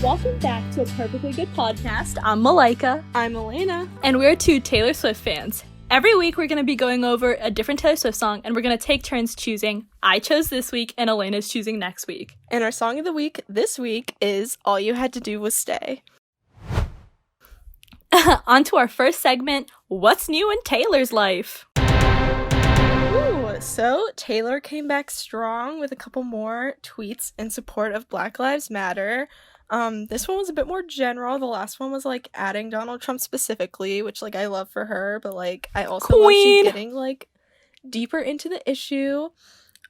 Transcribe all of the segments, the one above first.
Welcome back to a perfectly good podcast. I'm Malaika. I'm Elena. And we're two Taylor Swift fans. Every week we're going to be going over a different Taylor Swift song, and we're going to take turns choosing. I chose this week, and Elena's choosing next week. And our song of the week this week is All You Had to Do Was Stay. On to our first segment, What's New in Taylor's Life? So Taylor came back strong with a couple more tweets in support of Black Lives Matter. This one was a bit more general. The last one was, like, adding Donald Trump specifically, which, like, I love for her, but, like, I also love she's getting, like, deeper into the issue.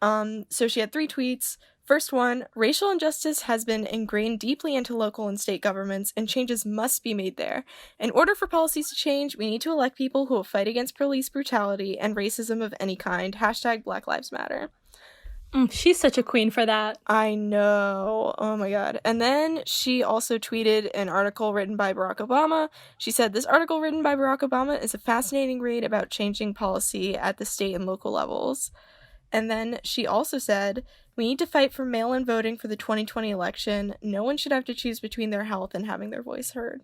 So she had 3 tweets. First one, racial injustice has been ingrained deeply into local and state governments, and changes must be made there. In order for policies to change, we need to elect people who will fight against police brutality and racism of any kind. # Black Lives Matter. She's such a queen for that. I know. Oh my god. And then she also tweeted an article written by Barack Obama. She said, "This article written by Barack Obama is a fascinating read about changing policy at the state and local levels." And then she also said, "We need to fight for mail-in voting for the 2020 election. No one should have to choose between their health and having their voice heard."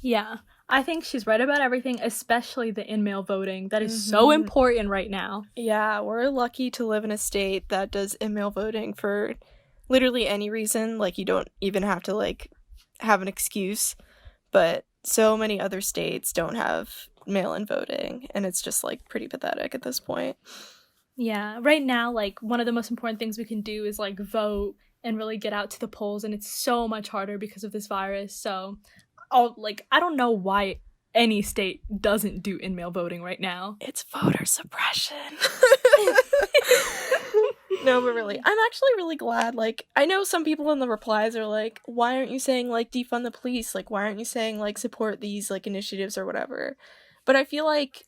Yeah, I think she's right about everything, especially the in-mail voting. That is so important right now. Yeah, we're lucky to live in a state that does in-mail voting for literally any reason. Like, you don't even have to, like, have an excuse. But so many other states don't have mail-in voting, and it's just, like, pretty pathetic at this point. Yeah, right now, like, one of the most important things we can do is, like, vote and really get out to the polls, and it's so much harder because of this virus. So, I don't know why any state doesn't do in-mail voting right now. It's voter suppression. No, but really, I'm actually really glad. Like, I know some people in the replies are like, why aren't you saying, like, defund the police? Like, why aren't you saying, like, support these, like, initiatives or whatever? But I feel like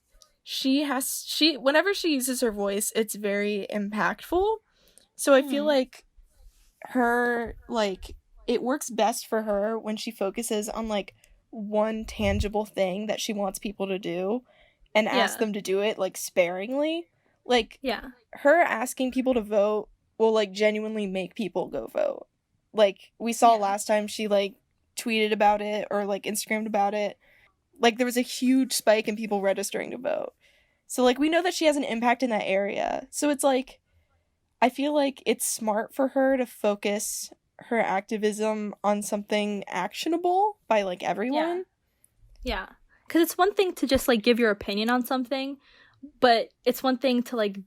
whenever she uses her voice, it's very impactful. So I feel like her, like, it works best for her when she focuses on, like, one tangible thing that she wants people to do and ask them to do it, like, sparingly. Like, her asking people to vote will, like, genuinely make people go vote. Like, we saw last time she, like, tweeted about it or, like, Instagrammed about it. Like, there was a huge spike in people registering to vote. So, like, we know that she has an impact in that area. So it's, like, I feel like it's smart for her to focus her activism on something actionable by, like, everyone. Yeah. Because it's one thing to just, like, give your opinion on something, but it's one thing to, like,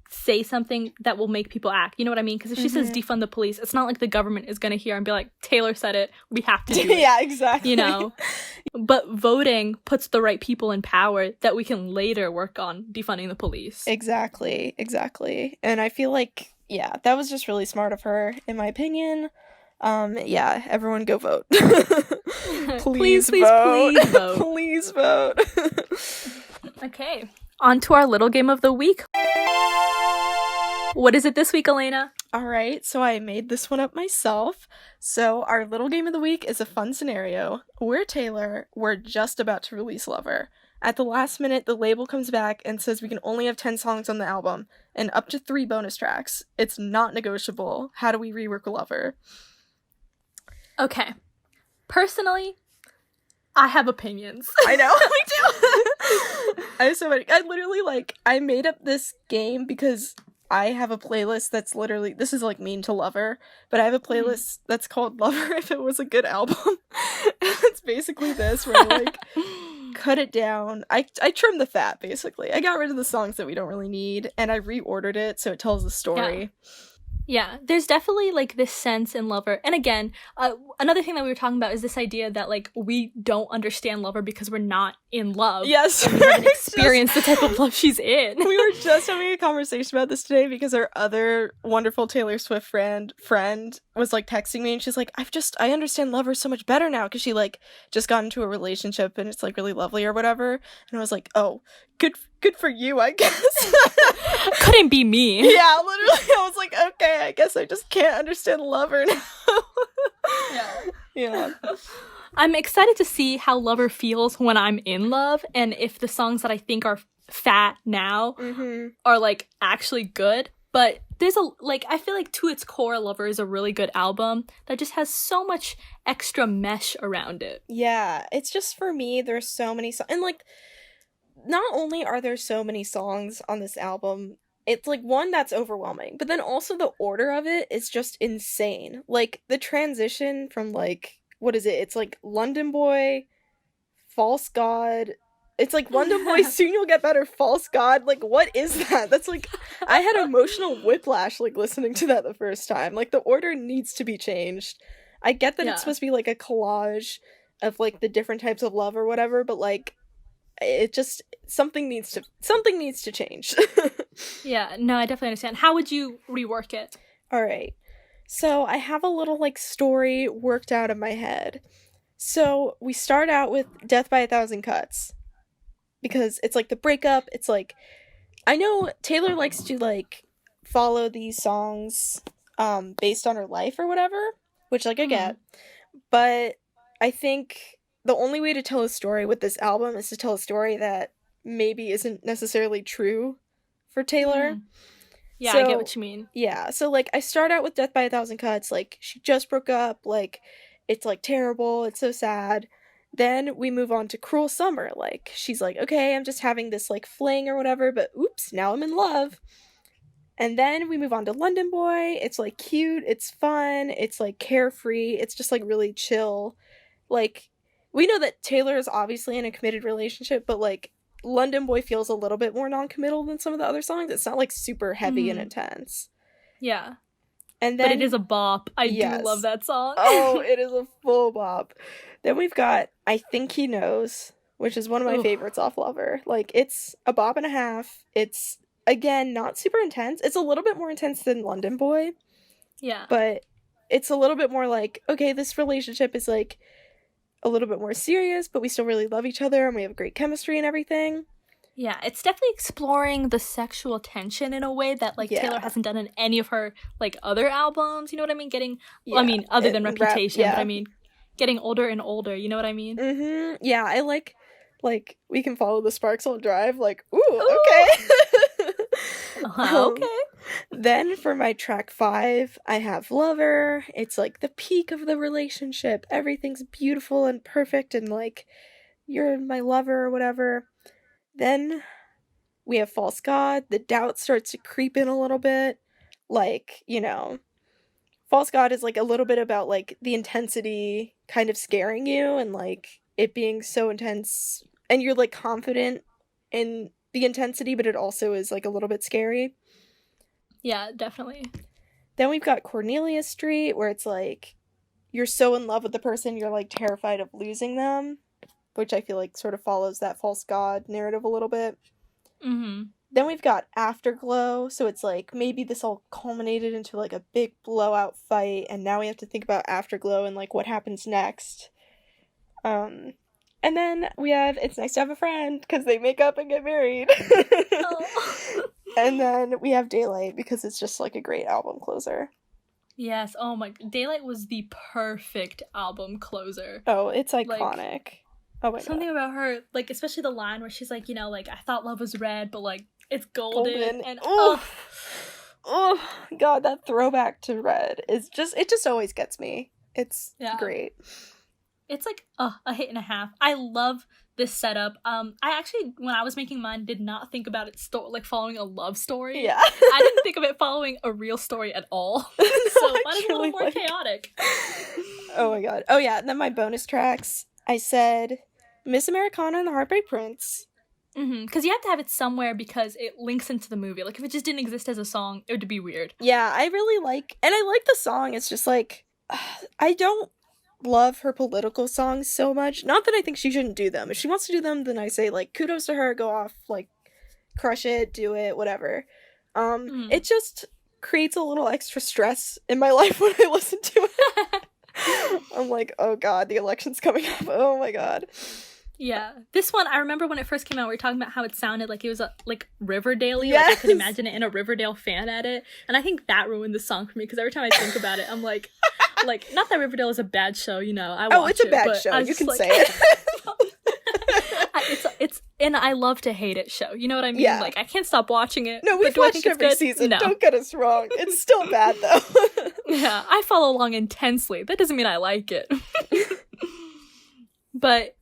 say something that will make people act. You know what I mean? Because if she says defund the police, it's not like the government is going to hear and be like, Taylor said it, we have to do it. Yeah, exactly. You know? But voting puts the right people in power that we can later work on defunding the police. Exactly. And I feel like, yeah, that was just really smart of her, in my opinion. Yeah, everyone go vote. Please vote. Please vote. Okay, on to our little game of the week. What is it this week, Elena? All right, so I made this one up myself. So our little game of the week is a fun scenario. We're Taylor. We're just about to release Lover. At the last minute, the label comes back and says we can only have 10 songs on the album and up to 3 bonus tracks. It's not negotiable. How do we rework Lover? Okay. Personally, I have opinions. I know, me too. I have so many. I literally, like, I made up this game because I have a playlist that's literally, this is, like, mean to Lover, but I have a playlist that's called Lover If It Was a Good Album. And it's basically this, where I, like, cut it down. I trimmed the fat, basically. I got rid of the songs that we don't really need, and I reordered it so it tells the story. Yeah, there's definitely, like, this sense in Lover. And again, another thing that we were talking about is this idea that, like, we don't understand Lover because we're not in love. Yes. And we haven't experienced the type of love she's in. We were just having a conversation about this today because our other wonderful Taylor Swift friend was, like, texting me, and she's like, I understand Lover so much better now because she, like, just got into a relationship and it's, like, really lovely or whatever. And I was like, oh, good for you, I guess. Couldn't be me. Yeah, literally. I was like, okay, I guess I just can't understand Lover now. Yeah. I'm excited to see how Lover feels when I'm in love, and if the songs that I think are fat now are, like, actually good. But there's a, like, I feel like to its core, Lover is a really good album that just has so much extra mesh around it. Yeah, it's just, for me, there's so many songs, and, like, not only are there so many songs on this album, it's, like, one, that's overwhelming, but then also the order of it is just insane. Like, the transition from, like, what is it? It's, like, London Boy, False God. It's, like, London Boy, Soon You'll Get Better, False God. Like, what is that? That's, like, I had emotional whiplash, like, listening to that the first time. Like, the order needs to be changed. I get that it's supposed to be, like, a collage of, like, the different types of love or whatever, but, like, it just, something needs to change. Yeah, no, I definitely understand. How would you rework it? All right. So I have a little, like, story worked out in my head. So we start out with Death by a Thousand Cuts, because it's, like, the breakup. It's, like, I know Taylor likes to, like, follow these songs based on her life or whatever, which, like, I get. But I think the only way to tell a story with this album is to tell a story that maybe isn't necessarily true for Taylor. Yeah, So, I get what you mean. Yeah, so, like, I start out with Death by a Thousand Cuts, like, she just broke up, like, it's, like, terrible, it's so sad. Then we move on to Cruel Summer, like, she's like, okay, I'm just having this, like, fling or whatever, but oops, now I'm in love. And then we move on to London Boy, it's, like, cute, it's fun, it's, like, carefree, it's just, like, really chill. Like, we know that Taylor is obviously in a committed relationship, but, like, London Boy feels a little bit more non-committal than some of the other songs. It's not, like, super heavy and intense. Yeah. And then, but it is a bop. I do love that song. Oh, it is a full bop. Then we've got I Think He Knows, which is one of my favorites off Lover. Like, it's a bop and a half. It's, again, not super intense. It's a little bit more intense than London Boy. Yeah. But it's a little bit more like, okay, this relationship is, like, a little bit more serious, but we still really love each other and we have great chemistry and everything. Yeah, it's definitely exploring the sexual tension in a way that, like, Taylor hasn't done in any of her, like, other albums, you know what I mean? Well, I mean, other than Reputation, but I mean, getting older and older, you know what I mean? Mm-hmm. Yeah, I like, We Can Follow the Sparks on Drive, like, ooh. Okay. Okay. Then for my track 5, I have Lover. It's, like, the peak of the relationship. Everything's beautiful and perfect and, like, you're my lover or whatever. Then we have False God. The doubt starts to creep in a little bit. Like, you know, False God is, like, a little bit about, like, the intensity kind of scaring you and, like, it being so intense. And you're, like, confident in the intensity, but it also is, like, a little bit scary. Yeah, definitely. Then we've got Cornelia Street, where it's, like, you're so in love with the person, you're, like, terrified of losing them. Which I feel like sort of follows that False God narrative a little bit. Mm-hmm. Then we've got Afterglow, so it's like maybe this all culminated into, like, a big blowout fight, and now we have to think about Afterglow and, like, what happens next. And then we have It's Nice to Have a Friend, because they make up and get married. Oh. And then we have Daylight, because it's just, like, a great album closer. Yes, oh my, Daylight was the perfect album closer. Oh, it's iconic. Like, oh my something God. about her, like, especially the line where she's like, you know, like, I thought love was red, but, like, it's golden. And oh God, that throwback to Red is just, it just always gets me. It's great. It's like a hit and a half. I love this setup. I actually, when I was making mine, did not think about it like following a love story. Yeah. I didn't think of it following a real story at all. So that is a little more chaotic. Oh my God. Oh yeah, and then my bonus tracks, I said Miss Americana and the Heartbreak Prince. Because you have to have it somewhere because it links into the movie. Like, if it just didn't exist as a song, it would be weird. Yeah, I really like, and I like the song. It's just like, I don't love her political songs so much. Not that I think she shouldn't do them. If she wants to do them, then I say, like, kudos to her, go off, like, crush it, do it, whatever. It just creates a little extra stress in my life when I listen to it. I'm like, oh God, the election's coming up. Oh my God. Yeah. This one, I remember when it first came out, we were talking about how it sounded like it was, like, Riverdale-y. Yes. Like, I could imagine it in a Riverdale fan edit. And I think that ruined the song for me, because every time I think about it, I'm like, not that Riverdale is a bad show, you know. I watch it's a bad it, show. You can like, say it. It's and I love to hate it show. You know what I mean? Yeah. Like I can't stop watching it. No, we've watched every season. No. Don't get us wrong. It's still bad though. Yeah, I follow along intensely. That doesn't mean I like it. But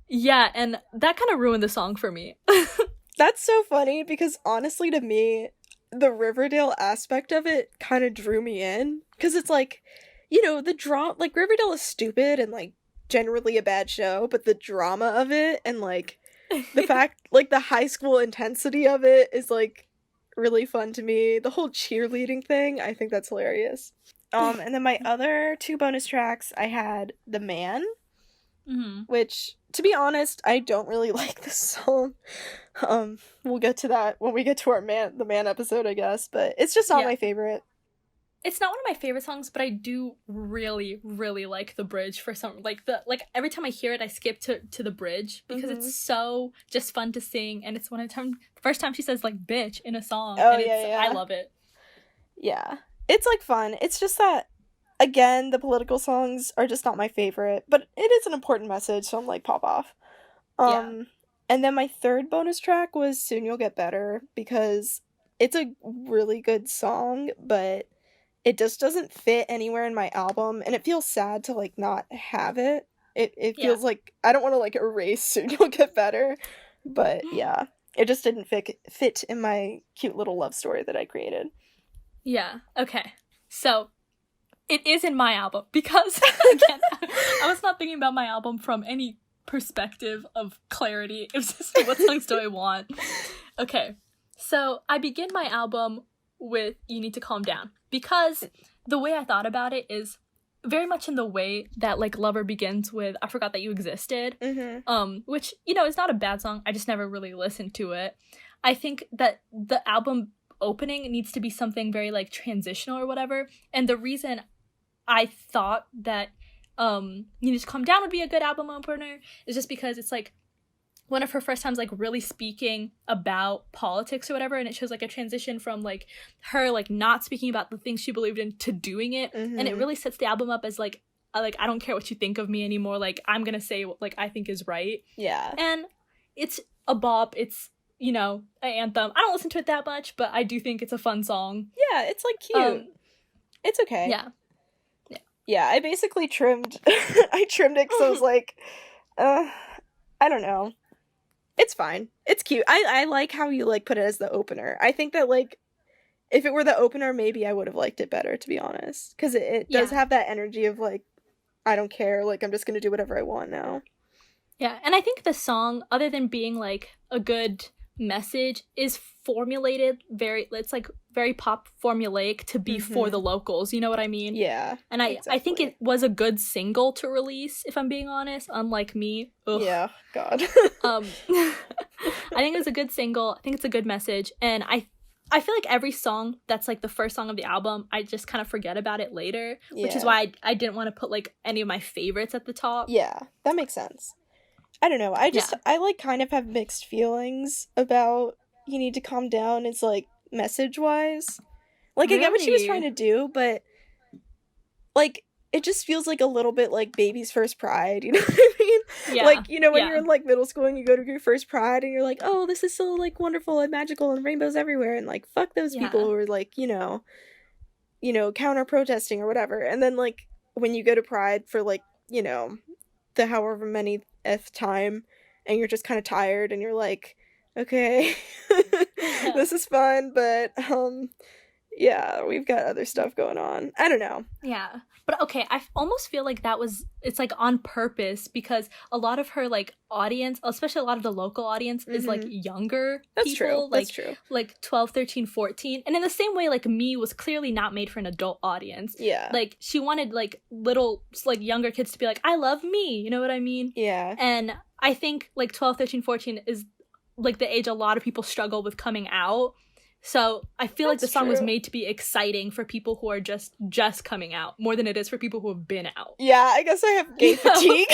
yeah, and that kind of ruined the song for me. That's so funny because honestly to me, the Riverdale aspect of it kind of drew me in. Because it's like, you know, the drama, like Riverdale is stupid and like generally a bad show, but the drama of it and like the fact, like the high school intensity of it is like really fun to me. The whole cheerleading thing, I think that's hilarious. And then my other 2 bonus tracks, I had The Man, which, to be honest, I don't really like this song. We'll get to that when we get to our the Man episode, I guess, but it's just not my favorite. It's not one of my favorite songs, but I do really, really like the bridge for some, like every time I hear it, I skip to the bridge because it's so just fun to sing, and it's the first time she says like bitch in a song. Oh, and yeah. I love it. Yeah. It's like fun. It's just that, again, the political songs are just not my favorite, but it is an important message, so I'm like, pop off. And then my third bonus track was Soon You'll Get Better, because it's a really good song, but it just doesn't fit anywhere in my album, and it feels sad to, like, not have it. It feels like, I don't want to, like, erase Soon You'll Get Better, but yeah, it just didn't fit in my cute little love story that I created. Yeah, okay. So, it is in my album, because, again, I was not thinking about my album from any perspective of clarity. It was just, what songs do I want? Okay, so I begin my album with You Need to Calm Down, because the way I thought about it is very much in the way that, like, Lover begins with I Forgot That You Existed, which, you know, is not a bad song. I just never really listened to it. I think that the album opening needs to be something very, like, transitional or whatever, and the reason I thought that You Need to Calm Down would be a good album opener is just because it's, like, one of her first times, like, really speaking about politics or whatever, and it shows, like, a transition from, like, her, like, not speaking about the things she believed in to doing it, and it really sets the album up as, like, I don't care what you think of me anymore, like, I'm gonna say what, like, I think is right. Yeah. And it's a bop, it's, you know, an anthem. I don't listen to it that much, but I do think it's a fun song. Yeah, it's, like, cute. It's okay. Yeah, I basically trimmed I trimmed it because I was like, I don't know. It's fine. It's cute. I like how you, like, put it as the opener. I think that, like, if it were the opener, maybe I would have liked it better, to be honest. Because it does have that energy of, like, I don't care. Like, I'm just going to do whatever I want now. Yeah, and I think the song, other than being, like, a good message, is formulated it's, like, very pop formulaic to be for the locals. You know what I mean? Yeah. And I think it was a good single to release, if I'm being honest, unlike me. Ugh. Yeah, God. I think it was a good single. I think it's a good message. And I feel like every song that's, like, the first song of the album, I just kind of forget about it later, which is why I didn't want to put, like, any of my favorites at the top. Yeah, that makes sense. I don't know. I, like, kind of have mixed feelings about You Need to Calm Down. It's, like, message-wise. Like, I get what she was trying to do, but, like, it just feels like a little bit like baby's first pride, you know what I mean? Yeah. Like, you know, when you're in, like, middle school and you go to your first pride and you're like, oh, this is so, like, wonderful and magical and rainbows everywhere, and, like, fuck those people who are, like, you know, counter-protesting or whatever. And then, like, when you go to pride for, like, you know, the however many time, and you're just kind of tired and you're like, okay, this is fun, but yeah, we've got other stuff going on. I don't know. Yeah, but okay, I almost feel like it's, like, on purpose, because a lot of her, like, audience, especially a lot of the local audience, is, like, younger people. That's true. Like 12, 13, 14. And in the same way, like, Me was clearly not made for an adult audience. Yeah. Like, she wanted, like, little, like, younger kids to be like, I love Me, you know what I mean? Yeah. And I think, like, 12, 13, 14 is, like, the age a lot of people struggle with coming out. So I feel like the song was made to be exciting for people who are just coming out more than it is for people who have been out. Yeah, I guess I have gay fatigue.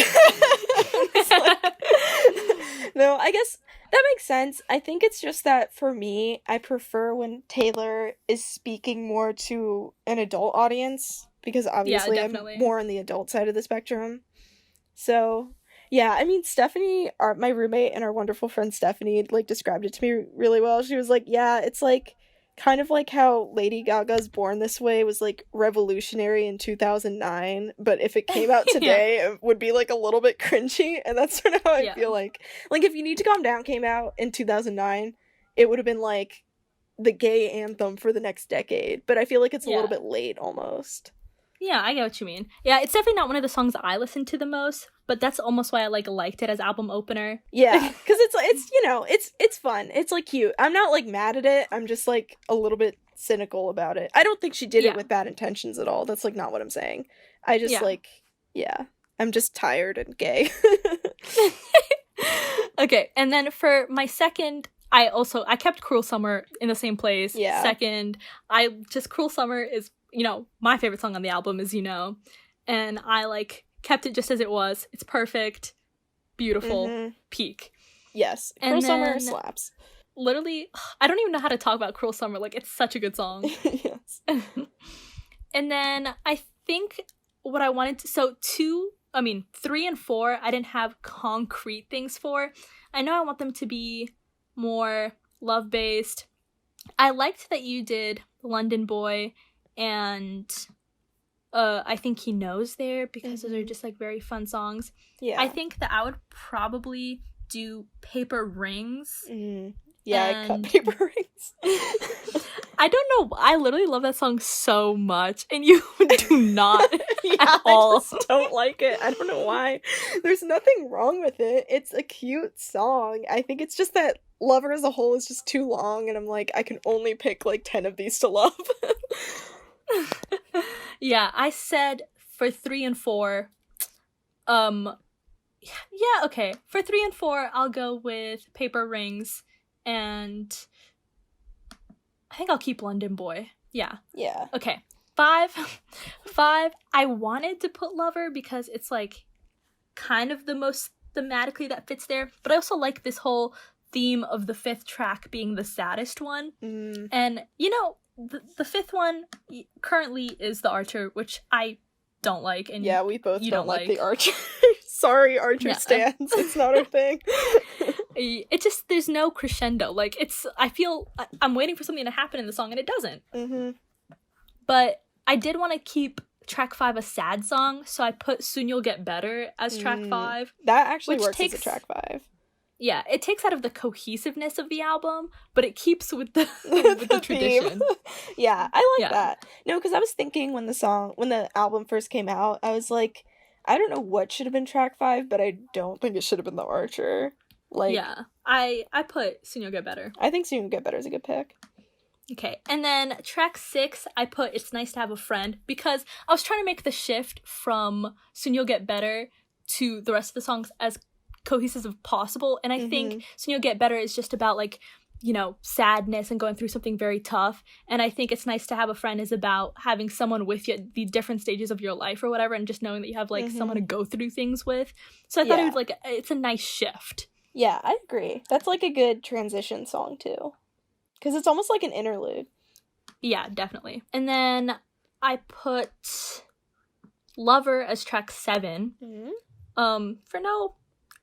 No, I guess that makes sense. I think it's just that for me, I prefer when Taylor is speaking more to an adult audience, because obviously I'm more on the adult side of the spectrum. So Yeah, I mean, Stephanie, my roommate and our wonderful friend Stephanie, like, described it to me really well. She was like, yeah, it's like kind of like how Lady Gaga's Born This Way was like revolutionary in 2009, but if it came out today, it would be like a little bit cringy, and that's sort of how I feel like if You Need to Calm Down came out in 2009, it would have been like the gay anthem for the next decade, but I feel like it's a little bit late almost. Yeah, I get what you mean. Yeah, it's definitely not one of the songs I listen to the most, but that's almost why I liked it as album opener. Yeah, because it's you know, it's fun. It's like cute. I'm not like mad at it. I'm just like a little bit cynical about it. I don't think she did it with bad intentions at all. That's like not what I'm saying. I just I'm just tired and gay. Okay, and then for my second, I kept Cruel Summer in the same place. Yeah. Second, Cruel Summer is, you know, my favorite song on the album, as you know. And I, kept it just as it was. It's perfect, beautiful, peak. Yes. Cruel Summer slaps. Literally, I don't even know how to talk about Cruel Summer. Like, it's such a good song. Yes. And then I think what I wanted to... 3 and 4, I didn't have concrete things for. I know I want them to be more love-based. I liked that you did London Boy and I Think He Knows there, because those are just very fun songs. Yeah. I think that I would probably do Paper Rings. Yeah, I cut Paper Rings. I don't know. I literally love that song so much, and you do not at all. I just don't like it. I don't know why. There's nothing wrong with it. It's a cute song. I think it's just that Lover as a whole is just too long, and I'm like, I can only pick 10 of these to love. Yeah, I said for 3 and 4, yeah, okay. For 3 and 4, I'll go with Paper Rings, and I think I'll keep London Boy. Yeah. Yeah. Okay. 5, I wanted to put Lover because it's kind of the most thematically that fits there, but I also like this whole theme of the 5th track being the saddest one. And, you know, the 5th one currently is The Archer, which I don't like. And yeah, we both you don't like The Archer. Sorry, Archer stans. It's not our thing. It just, there's no crescendo. I feel I'm waiting for something to happen in the song and it doesn't. But I did want to keep track 5 a sad song, so I put Soon You'll Get Better as track 5. That actually works as a track 5. Yeah, it takes out of the cohesiveness of the album, but it keeps with the with the tradition. Yeah, I like that. No, because I was thinking when the album first came out, I was like, I don't know what should have been track 5, but I don't think it should have been The Archer. Yeah, I put Soon You'll Get Better. I think Soon You'll Get Better is a good pick. Okay, and then track 6, I put It's Nice to Have a Friend, because I was trying to make the shift from Soon You'll Get Better to the rest of the songs as cohesive as possible, and I think Soon You'll Get Better is just about sadness and going through something very tough, and I think It's Nice to Have a Friend is about having someone with you at the different stages of your life or whatever, and just knowing that you have someone to go through things with. So I thought it was it's a nice shift. Yeah, I agree. That's a good transition song too, because it's almost like an interlude. Yeah, definitely. And then I put Lover as track 7. For no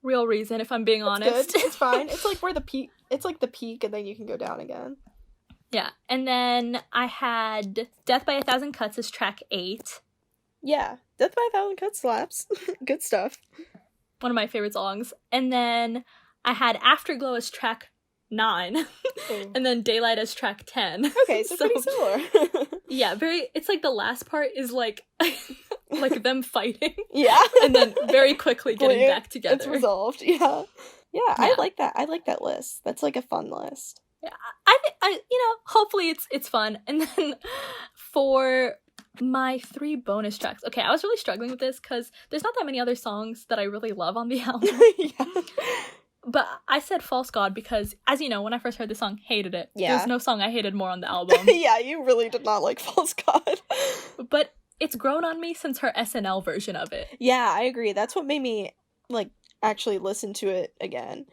real reason, if I'm being honest. Good. It's fine. It's where the peak. It's the peak, and then you can go down again. Yeah, and then I had Death by a Thousand Cuts as track 8. Yeah, Death by a Thousand Cuts slaps. Good stuff. One of my favorite songs. And then I had Afterglow as track 9, and then Daylight as track 10. Okay, so pretty similar. Yeah, very. It's the last part is them fighting. Yeah, and then very quickly getting back together. It's resolved. Yeah. I like that. I like that list. That's a fun list. Yeah, I hopefully it's fun. And then for my 3 bonus tracks. Okay, I was really struggling with this because there's not that many other songs that I really love on the album. Yeah. But I said False God because, as you know, when I first heard the song, hated it. Yeah. There's no song I hated more on the album. Yeah, you really did not like False God. But it's grown on me since her SNL version of it. Yeah, I agree. That's what made me, actually listen to it again.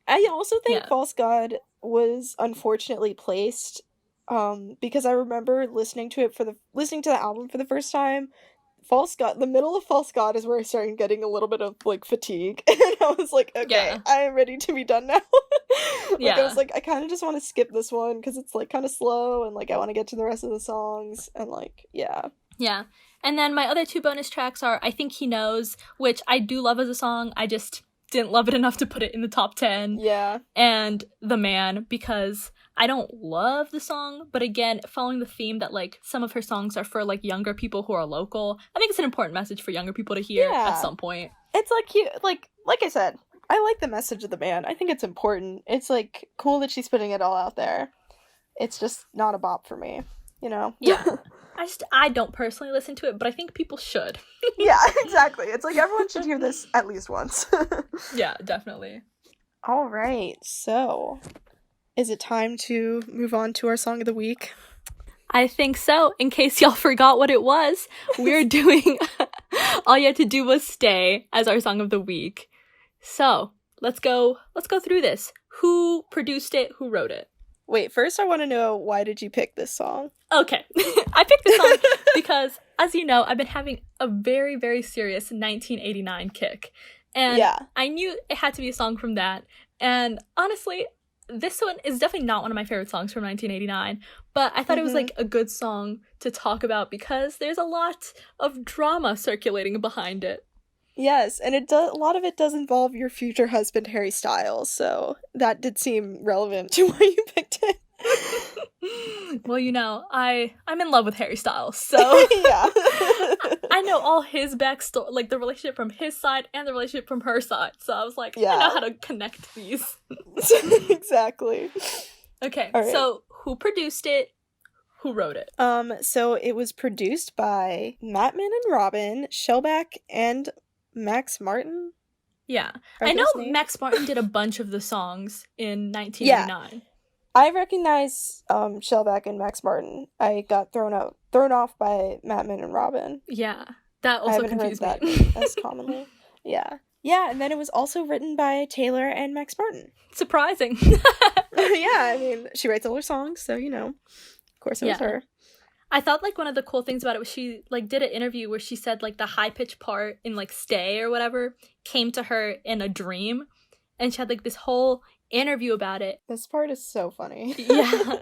I also think False God was unfortunately placed, because I remember listening to the album for the first time False God, the middle of False God is where I started getting a little bit of, like, fatigue. And I was like, okay, Yeah. I am ready to be done now. Like, Yeah. I was like, I kind of just want to skip this one because it's, like, kind of slow, and, like, I want to get to the rest of the songs, and, like, yeah. Yeah. And then my other 2 bonus tracks are I Think He Knows, which I do love as a song. I just didn't love it enough to put it in the top 10. Yeah. And The Man, because I don't love the song, but again, following the theme that, like, some of her songs are for, like, younger people who are local, I think it's an important message for younger people to hear at some point. It's, like I said, I like the message of the band. I think it's important. It's, like, cool that she's putting it all out there. It's just not a bop for me, you know? Yeah. I don't personally listen to it, but I think people should. Yeah, exactly. It's like everyone should hear this at least once. Yeah, definitely. All right, so is it time to move on to our song of the week? I think so. In case y'all forgot what it was, we're doing All You Had to Do Was Stay as our song of the week. So, let's go through this. Who produced it? Who wrote it? Wait, first I want to know, why did you pick this song? Okay. I picked this song because, as you know, I've been having a very, very serious 1989 kick. And I knew it had to be a song from that. And honestly, this one is definitely not one of my favorite songs from 1989, but I thought it was, like, a good song to talk about because there's a lot of drama circulating behind it. Yes, and a lot of it does involve your future husband, Harry Styles, so that did seem relevant to why you picked it. Well, you know, I'm in love with Harry Styles, so yeah. I know all his backstory, like the relationship from his side and the relationship from her side, so I was like, I know how to connect these. Exactly. Okay, right. So who produced it? Who wrote it? So it was produced by Mattman and Robin, Shellback, and Max Martin. Yeah. I know Max Martin did a bunch of the songs in 1989. Yeah. I recognize Shellback and Max Martin. I got thrown off by Mattman and Robin. Yeah. That also confused me. That as commonly. Yeah. Yeah, and then it was also written by Taylor and Max Martin. Surprising. Yeah, I mean, she writes all her songs, so, you know. Of course it was her. I thought, like, one of the cool things about it was she, like, did an interview where she said, like, the high-pitched part in, like, Stay or whatever came to her in a dream. And she had, like, this whole interview about it. This part is so funny. Yeah.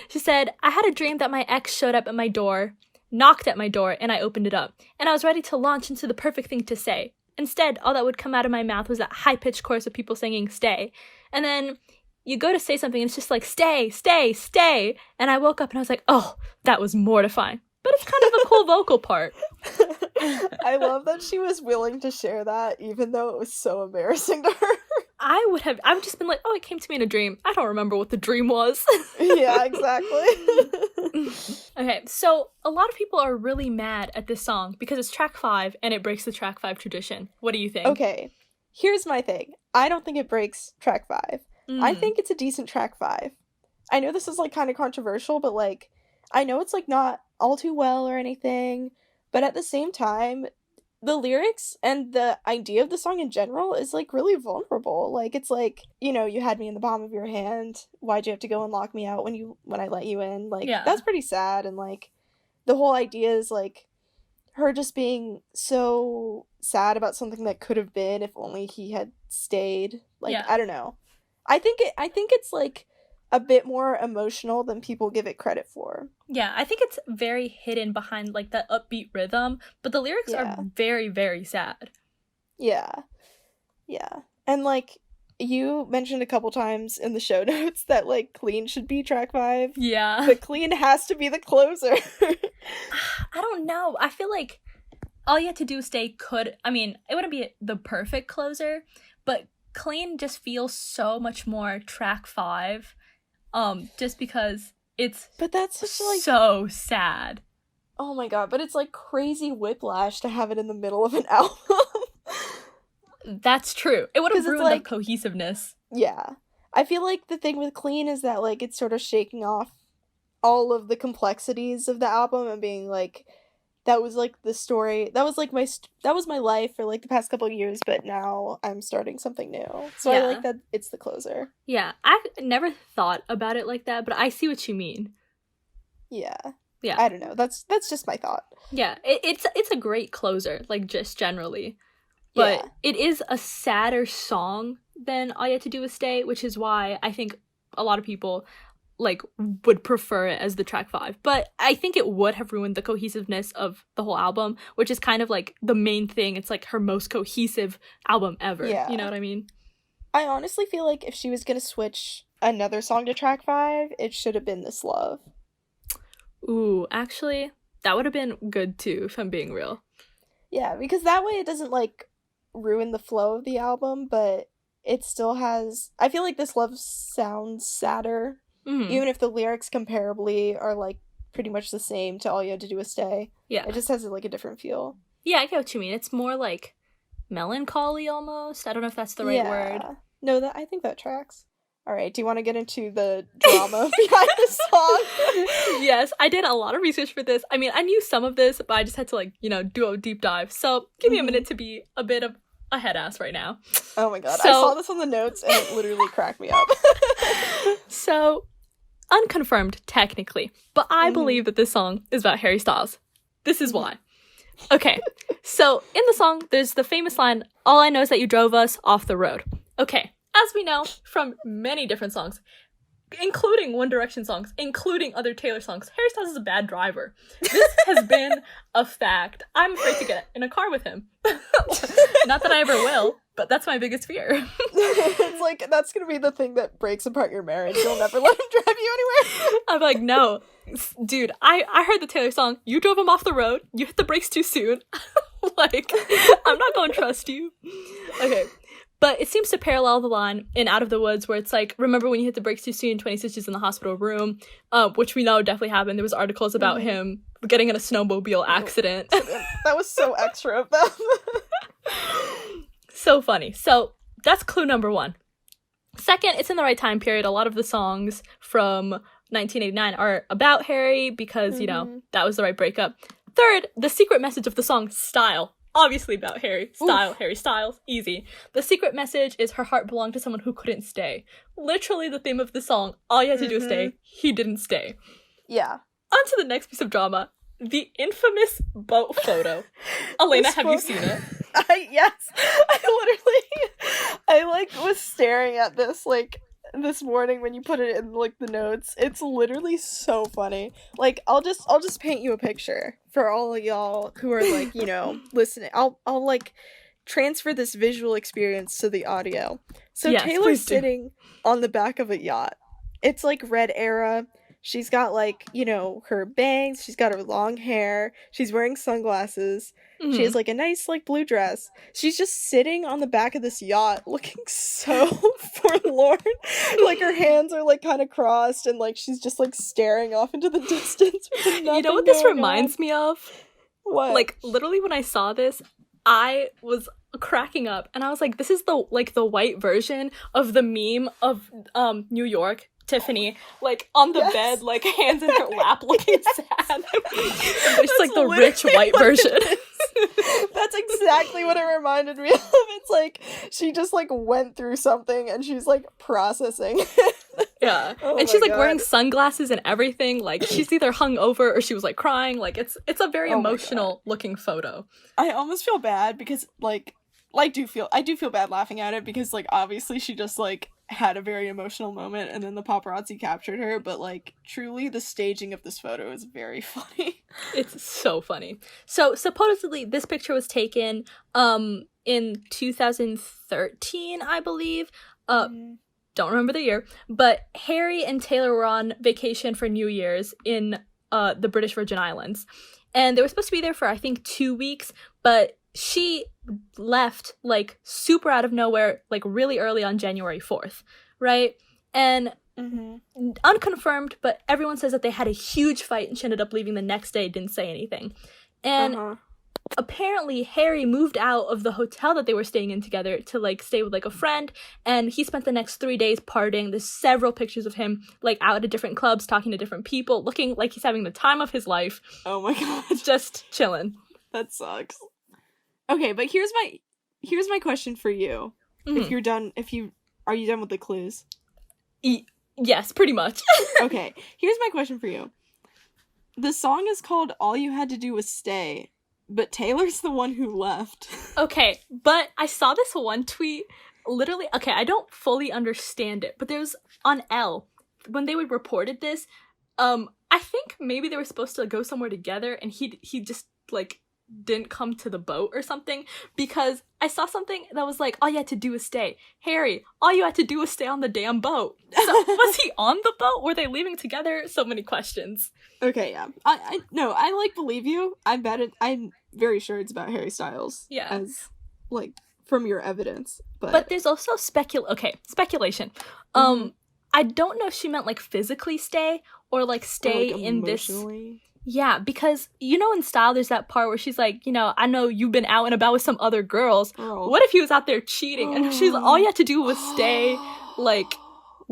She said, I had a dream that my ex showed up at my door, knocked at my door, and I opened it up. And I was ready to launch into the perfect thing to say. Instead, all that would come out of my mouth was that high-pitched chorus of people singing Stay. And then you go to say something and it's just like, stay, stay, stay. And I woke up and I was like, oh, that was mortifying. But it's kind of a cool vocal part. I love that she was willing to share that, even though it was so embarrassing to her. I would just been like, oh, it came to me in a dream. I don't remember what the dream was. Yeah, exactly. Okay, so a lot of people are really mad at this song because it's track 5 and it breaks the track 5 tradition. What do you think? Okay, here's my thing. I don't think it breaks track 5. I think it's a decent track 5. I know this is, like, kind of controversial, but, like, I know it's, like, not all too well or anything, but at the same time, the lyrics and the idea of the song in general is, like, really vulnerable. Like, it's like, you know, you had me in the palm of your hand. Why'd you have to go and lock me out when I let you in? Like, that's pretty sad. And, like, the whole idea is, like, her just being so sad about something that could have been if only he had stayed. Like, I don't know. I think it's, like, a bit more emotional than people give it credit for. Yeah, I think it's very hidden behind, like, that upbeat rhythm, but the lyrics are very, very sad. Yeah. Yeah. And, like, you mentioned a couple times in the show notes that, like, Clean should be track 5. Yeah. But Clean has to be the closer. I don't know. I feel like All You Had to Do Was Stay it wouldn't be the perfect closer, but Clean just feels so much more track 5. Just because but that's such, like, so sad. Oh my god, but it's, like, crazy whiplash to have it in the middle of an album. That's true. It would have ruined, like, the cohesiveness. Yeah. I feel like the thing with Clean is that, like, it's sort of shaking off all of the complexities of the album and being, like, that was, like, the story, that was my life for, like, the past couple of years, but now I'm starting something new. So I like that it's the closer. Yeah, I never thought about it like that, but I see what you mean. Yeah. Yeah. I don't know. That's just my thought. Yeah, it's a great closer, like, just generally. But it is a sadder song than All You Had to Do Was Stay, which is why I think a lot of people, like, would prefer it as the track 5. But I think it would have ruined the cohesiveness of the whole album, which is kind of, like, the main thing. It's, like, her most cohesive album ever. Yeah. You know what I mean? I honestly feel like if she was gonna switch another song to track 5, it should have been This Love. Ooh, actually, that would have been good, too, if I'm being real. Yeah, because that way it doesn't, like, ruin the flow of the album, but it still has... I feel like This Love sounds sadder, even if the lyrics comparably are, like, pretty much the same to All You Had to Do Was Stay. Yeah. It just has, like, a different feel. Yeah, I get what you mean. It's more, like, melancholy, almost. I don't know if that's the right word. No, I think that tracks. Alright, do you want to get into the drama behind the song? Yes, I did a lot of research for this. I mean, I knew some of this, but I just had to, like, do a deep dive. So, give me a minute to be a bit of a head ass right now. Oh my god, I saw this on the notes and it literally cracked me up. So, unconfirmed, technically, but I believe that this song is about Harry Styles. This is why. Okay, so in the song, there's the famous line, "All I know is that you drove us off the road." Okay, as we know from many different songs, including One Direction songs, including other Taylor songs, Harry Styles is a bad driver. This has been a fact. I'm afraid to get in a car with him. Not that I ever will, but that's my biggest fear. It's like, that's gonna be the thing that breaks apart your marriage. You'll never let him drive you anywhere. I'm like, no. Dude, I heard the Taylor song. You drove him off the road. You hit the brakes too soon. Like, I'm not gonna trust you. Okay. But it seems to parallel the line in Out of the Woods where it's like, remember when you hit the brakes too soon, 20 stitches in the hospital room, which we know definitely happened. There was articles about him getting in a snowmobile accident. That was so extra of them. So funny. So that's clue number 1. Second, it's in the right time period. A lot of the songs from 1989 are about Harry because, that was the right breakup. Third, the secret message of the song, Style. Obviously about Harry. Style, Oof. Harry Styles. Easy. The secret message is her heart belonged to someone who couldn't stay. Literally the theme of the song. All you had to do was stay. He didn't stay. Yeah. On to the next piece of drama. The infamous boat photo. Elena, have you seen it? Yes. I was staring at this, this morning when you put it in, the notes. It's literally so funny. I'll just paint you a picture for all of y'all who are, listening. I'll transfer this visual experience to the audio. So yes, Taylor's sitting on the back of a yacht. It's, red era. She's got, her bangs. She's got her long hair. She's wearing sunglasses. Mm-hmm. She has, a nice, blue dress. She's just sitting on the back of this yacht looking so forlorn. Her hands are, kind of crossed and, she's just, staring off into the distance with nothing. You know what this reminds me of? What? Literally when I saw this, I was cracking up. And I was like, this is the white version of the meme of New York. Tiffany, on the bed, hands in her lap, looking sad. And there's, the rich white version. That's exactly what it reminded me of. It's she just, went through something, and she's, processing. Yeah. Oh and she's, wearing sunglasses and everything. She's either hungover or she was, crying. It's a very emotional-looking photo. I almost feel bad because, I do feel bad laughing at it because, obviously she just, had a very emotional moment and then the paparazzi captured her, but truly the staging of this photo is very funny. It's so funny. So supposedly this picture was taken in 2013, I believe. Don't remember the year, but Harry and Taylor were on vacation for New Year's in the British Virgin Islands, and they were supposed to be there for I think 2 weeks, but she left super out of nowhere really early on January 4th, right? And unconfirmed, but everyone says that they had a huge fight and she ended up leaving the next day, didn't say anything. And apparently Harry moved out of the hotel that they were staying in together to stay with a friend, and he spent the next 3 days partying. There's several pictures of him out at different clubs, talking to different people, looking like he's having the time of his life. Oh my god. Just chilling. That sucks. Okay, but here's my question for you. Mm-hmm. Are you done with the clues? Yes, pretty much. Okay, here's my question for you. The song is called All You Had to Do Was Stay, but Taylor's the one who left. Okay, but I saw this one tweet, literally, okay, I don't fully understand it, but there's, on L, when they reported this, I think maybe they were supposed to go somewhere together, and he just, like, didn't come to the boat or something, because I saw something that was like, all you had to do was stay. Harry, all you had to do was stay on the damn boat. So, was he on the boat? Were they leaving together? So many questions. Okay, yeah. I like, believe you. I bet it, I'm very sure it's about Harry Styles. Yeah. As, like, from your evidence. But there's also speculation. I don't know if she meant, like, physically stay, or, like, stay or, like, in this... emotionally. Yeah, because, you know, in Style, there's that part where she's like, you know, I know you've been out and about with some other girls. Oh. What if he was out there cheating? And she's like, all you had to do was stay, like,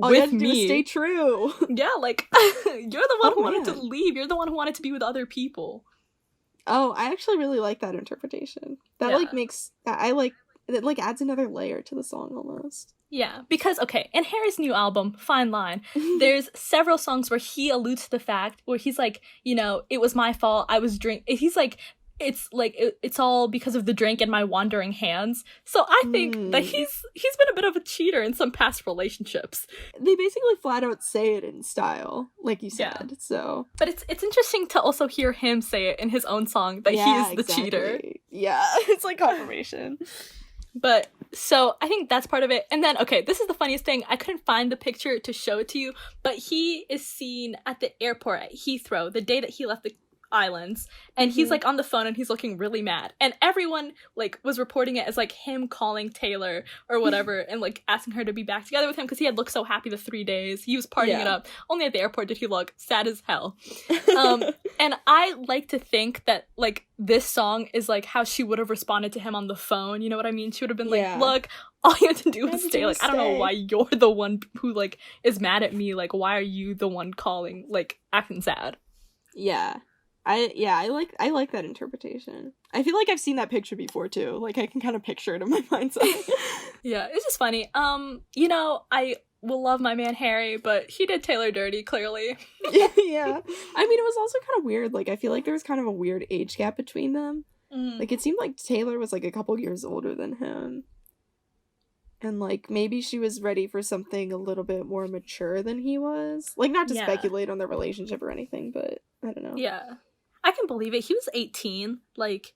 all with you had to me. Do was stay true. Yeah, like, you're the one who wanted to leave. You're the one who wanted to be with other people. Oh, I actually really like that interpretation. That, like, makes... I like... It, like, adds another layer to the song, almost. Yeah, because, okay, in Harry's new album, Fine Line, there's several songs where he alludes to the fact where he's like, you know, it was my fault, I was he's like, it's all because of the drink and my wandering hands. So I think that he's been a bit of a cheater in some past relationships. They basically flat out say it in Style, like you said, so. But it's interesting to also hear him say it in his own song, that he is the cheater. Yeah, it's like confirmation. But, so, I think that's part of it. And then, okay, this is the funniest thing. I couldn't find the picture to show it to you, but he is seen at the airport at Heathrow the day that he left the islands, and he's, like, on the phone, and he's looking really mad. And everyone, like, was reporting it as, like, him calling Taylor or whatever, and, like, asking her to be back together with him, because he had looked so happy the 3 days. He was partying it up. Only at the airport did he look sad as hell. And I like to think that, like, this song is, like, how she would have responded to him on the phone, you know what I mean? She would have been like, look, all you have to do is stay. Like, I don't know why you're the one who, like, is mad at me. Like, why are you the one calling, like, acting sad? Yeah. I like that interpretation. I feel like I've seen that picture before too. Like, I can kind of picture it in my mind's eye. Yeah, it's just funny. You know, I will love my man Harry, but he did Taylor dirty, clearly. Yeah. I mean, it was also kind of weird. Like, I feel like there was kind of a weird age gap between them. Like, it seemed like Taylor was, like, a couple years older than him. And, like, maybe she was ready for something a little bit more mature than he was. Like, not to speculate on their relationship or anything, but I don't know. Yeah. I can believe it. He was 18. Like,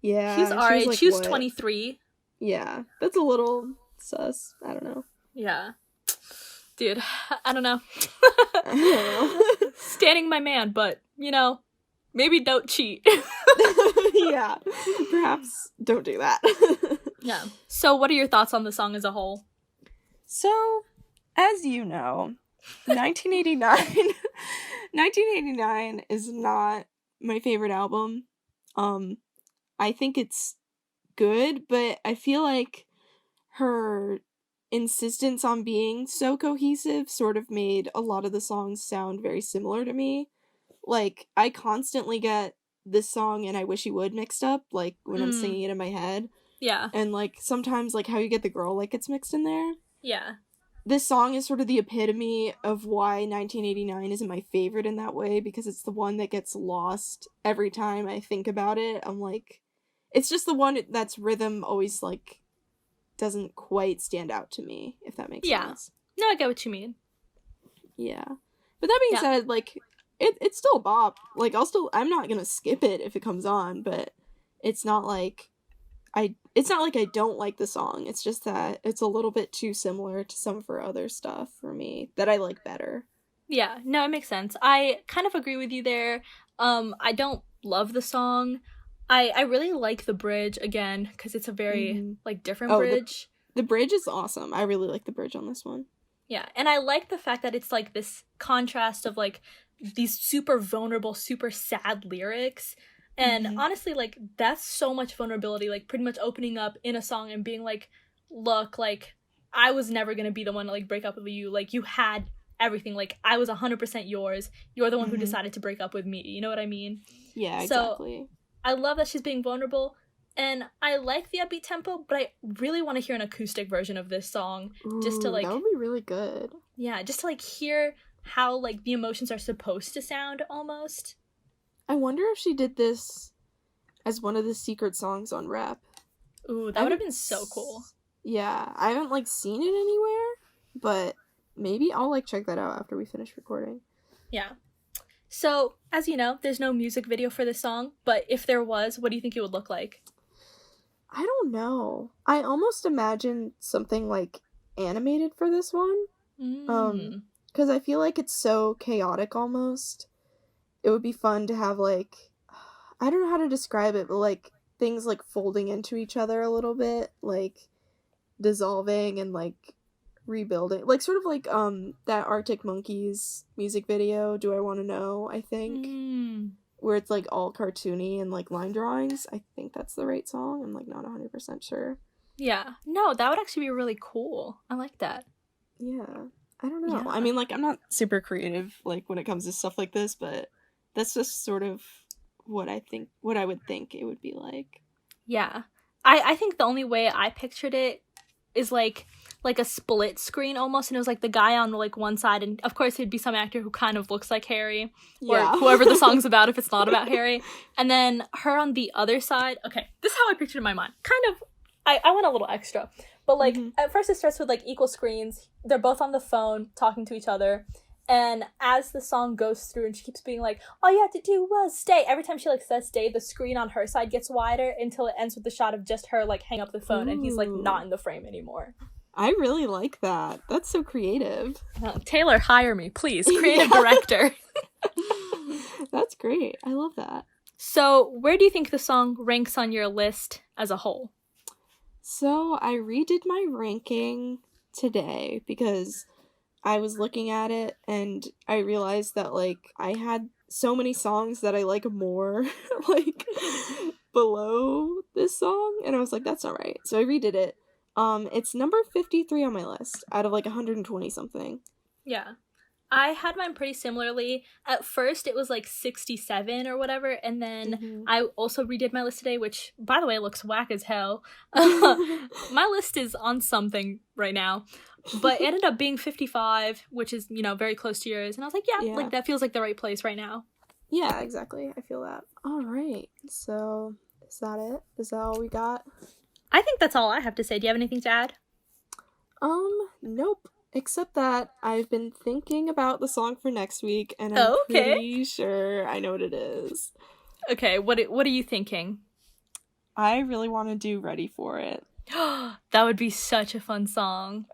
yeah, he's our age. Like, she was 23. Yeah, that's a little sus. I don't know. Yeah. Dude, I don't know. I don't know. Standing my man, but, you know, maybe don't cheat. Yeah, perhaps don't do that. Yeah. So what are your thoughts on the song as a whole? So, as you know, 1989 is not my favorite album. I think it's good, but I feel like her insistence on being so cohesive sort of made a lot of the songs sound very similar to me. Like, I constantly get this song and I Wish You Would mixed up, like, when I'm singing it in my head. Yeah. And, like, sometimes, like, how you get the girl, like, gets mixed in there. Yeah. This song is sort of the epitome of why 1989 isn't my favorite in that way, because it's the one that gets lost every time I think about it. I'm like, it's just the one that's rhythm always, like, doesn't quite stand out to me, if that makes sense. No, I get what you mean. Yeah. But that being said, like, it's still a bop. Like, I'm not gonna skip it if it comes on, but it's not like I don't like the song. It's just that it's a little bit too similar to some of her other stuff for me that I like better. Yeah, no, it makes sense. I kind of agree with you there. I don't love the song. I really like the bridge, again, because it's a very, like, different bridge. The bridge is awesome. I really like the bridge on this one. Yeah, and I like the fact that it's, like, this contrast of, like, these super vulnerable, super sad lyrics. And honestly, like, that's so much vulnerability, like, pretty much opening up in a song and being like, look, like, I was never gonna be the one to, like, break up with you. Like, you had everything. Like, I was 100% yours. You're the one who decided to break up with me. You know what I mean? Yeah, exactly. So, I love that she's being vulnerable. And I like the upbeat tempo, but I really want to hear an acoustic version of this song. Just to, like... that would be really good. Yeah, just to, like, hear how, like, the emotions are supposed to sound, almost. I wonder if she did this as one of the secret songs on Rap. Ooh, that would have been so cool. Yeah, I haven't, like, seen it anywhere, but maybe I'll, like, check that out after we finish recording. Yeah. So, as you know, there's no music video for this song, but if there was, what do you think it would look like? I don't know. I almost imagine something, like, animated for this one. Because I feel like it's so chaotic almost. It would be fun to have, like, I don't know how to describe it, but, like, things, like, folding into each other a little bit, like, dissolving and, like, rebuilding. Like, sort of like, that Arctic Monkeys music video, Do I Want to Know, I think. Where it's, like, all cartoony and, like, line drawings. I think that's the right song. I'm, like, not 100% sure. Yeah. No, that would actually be really cool. I like that. Yeah. I don't know. Yeah. I mean, like, I'm not super creative, like, when it comes to stuff like this, but that's just sort of what I would think it would be like. Yeah. I think the only way I pictured it is, like a split screen almost, and it was, like, the guy on, like, one side, and of course it'd be some actor who kind of looks like Harry, or whoever the song's about if it's not about Harry, and then her on the other side. Okay, this is how I pictured it in my mind. Kind of, I went a little extra, but, like, at first it starts with, like, equal screens. They're both on the phone talking to each other, and as the song goes through and she keeps being like, all you have to do was stay, every time she, like, says stay, the screen on her side gets wider until it ends with the shot of just her, like, hang up the phone. And he's, like, not in the frame anymore. I really like that. That's so creative. Taylor, hire me, please. Creative director. That's great. I love that. So, where do you think the song ranks on your list as a whole? So, I redid my ranking today because I was looking at it and I realized that, like, I had so many songs that I like more, like, below this song, and I was like, that's not right. So I redid it. It's number 53 on my list out of, like, 120 something. Yeah. I had mine pretty similarly. At first, it was, like, 67 or whatever, and then I also redid my list today, which, by the way, looks whack as hell. My list is on something right now, but it ended up being 55, which is, you know, very close to yours, and I was like, yeah, like, that feels like the right place right now. Yeah, exactly. I feel that. All right. So, is that it? Is that all we got? I think that's all I have to say. Do you have anything to add? Nope. Except that I've been thinking about the song for next week, and I'm pretty sure I know what it is. Okay, what are you thinking? I really want to do Ready for It. That would be such a fun song.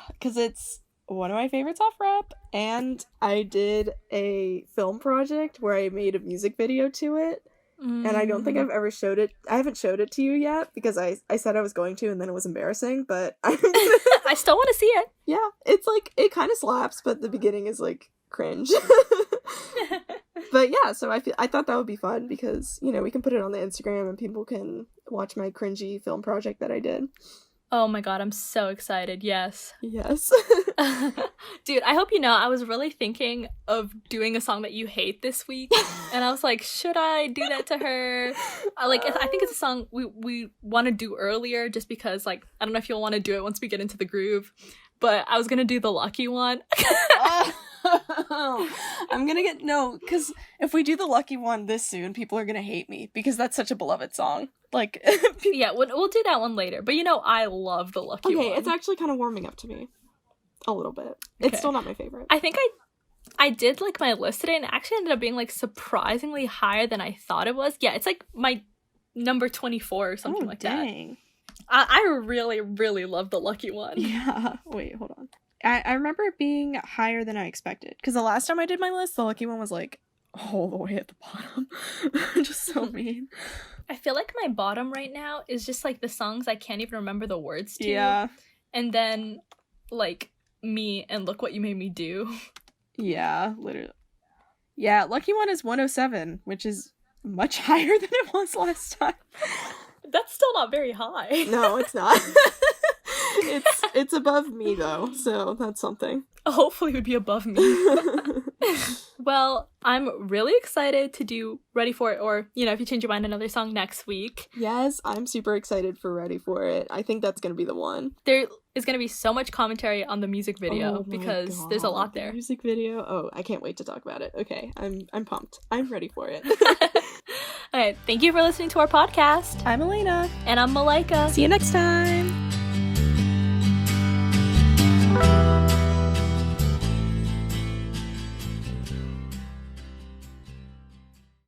Because it's one of my favorites off Rap, and I did a film project where I made a music video to it. And I don't think I've ever showed it. I haven't showed it to you yet because I said I was going to and then it was embarrassing, but I still want to see it. Yeah, it's like, it kind of slaps, but the beginning is like cringe. But yeah, so I thought that would be fun because, you know, we can put it on the Instagram and people can watch my cringy film project that I did. Oh my god, I'm so excited. Yes. Yes. Dude, I hope you know, I was really thinking of doing a song that you hate this week. And I was like, should I do that to her? I think it's a song we want to do earlier just because, like, I don't know if you'll want to do it once we get into the groove. But I was going to do the Lucky One. I'm gonna get because if we do the Lucky One this soon, people are gonna hate me because that's such a beloved song. Like, yeah, we'll do that one later. But you know, I love the Lucky One. Okay, it's actually kind of warming up to me a little bit. It's still not my favorite. I think I did like my list today, and it actually ended up being like surprisingly higher than I thought it was. Yeah, it's like my number 24 or something like dang. that. I really, really love the Lucky One. Yeah. Wait, hold on. I remember it being higher than I expected. Because the last time I did my list, the Lucky One was like all the way at the bottom. Just so mean. I feel like my bottom right now is just like the songs I can't even remember the words to. Yeah. And then like Me and Look What You Made Me Do. Yeah, literally. Yeah, Lucky One is 107, which is much higher than it was last time. That's still not very high. No, it's not. It's above Me though, so that's something. Hopefully it would be above Me. Well, I'm really excited to do Ready For It, or, you know, if you change your mind, another song next week. Yes, I'm super excited for Ready For It. I think that's going to be the one. There is going to be so much commentary on the music video Oh my because there's a lot God, there. Music video. Oh, I can't wait to talk about it. Okay, I'm pumped. I'm ready for it. All right, thank you for listening to our podcast. I'm Elena. And I'm Malaika. See you next time.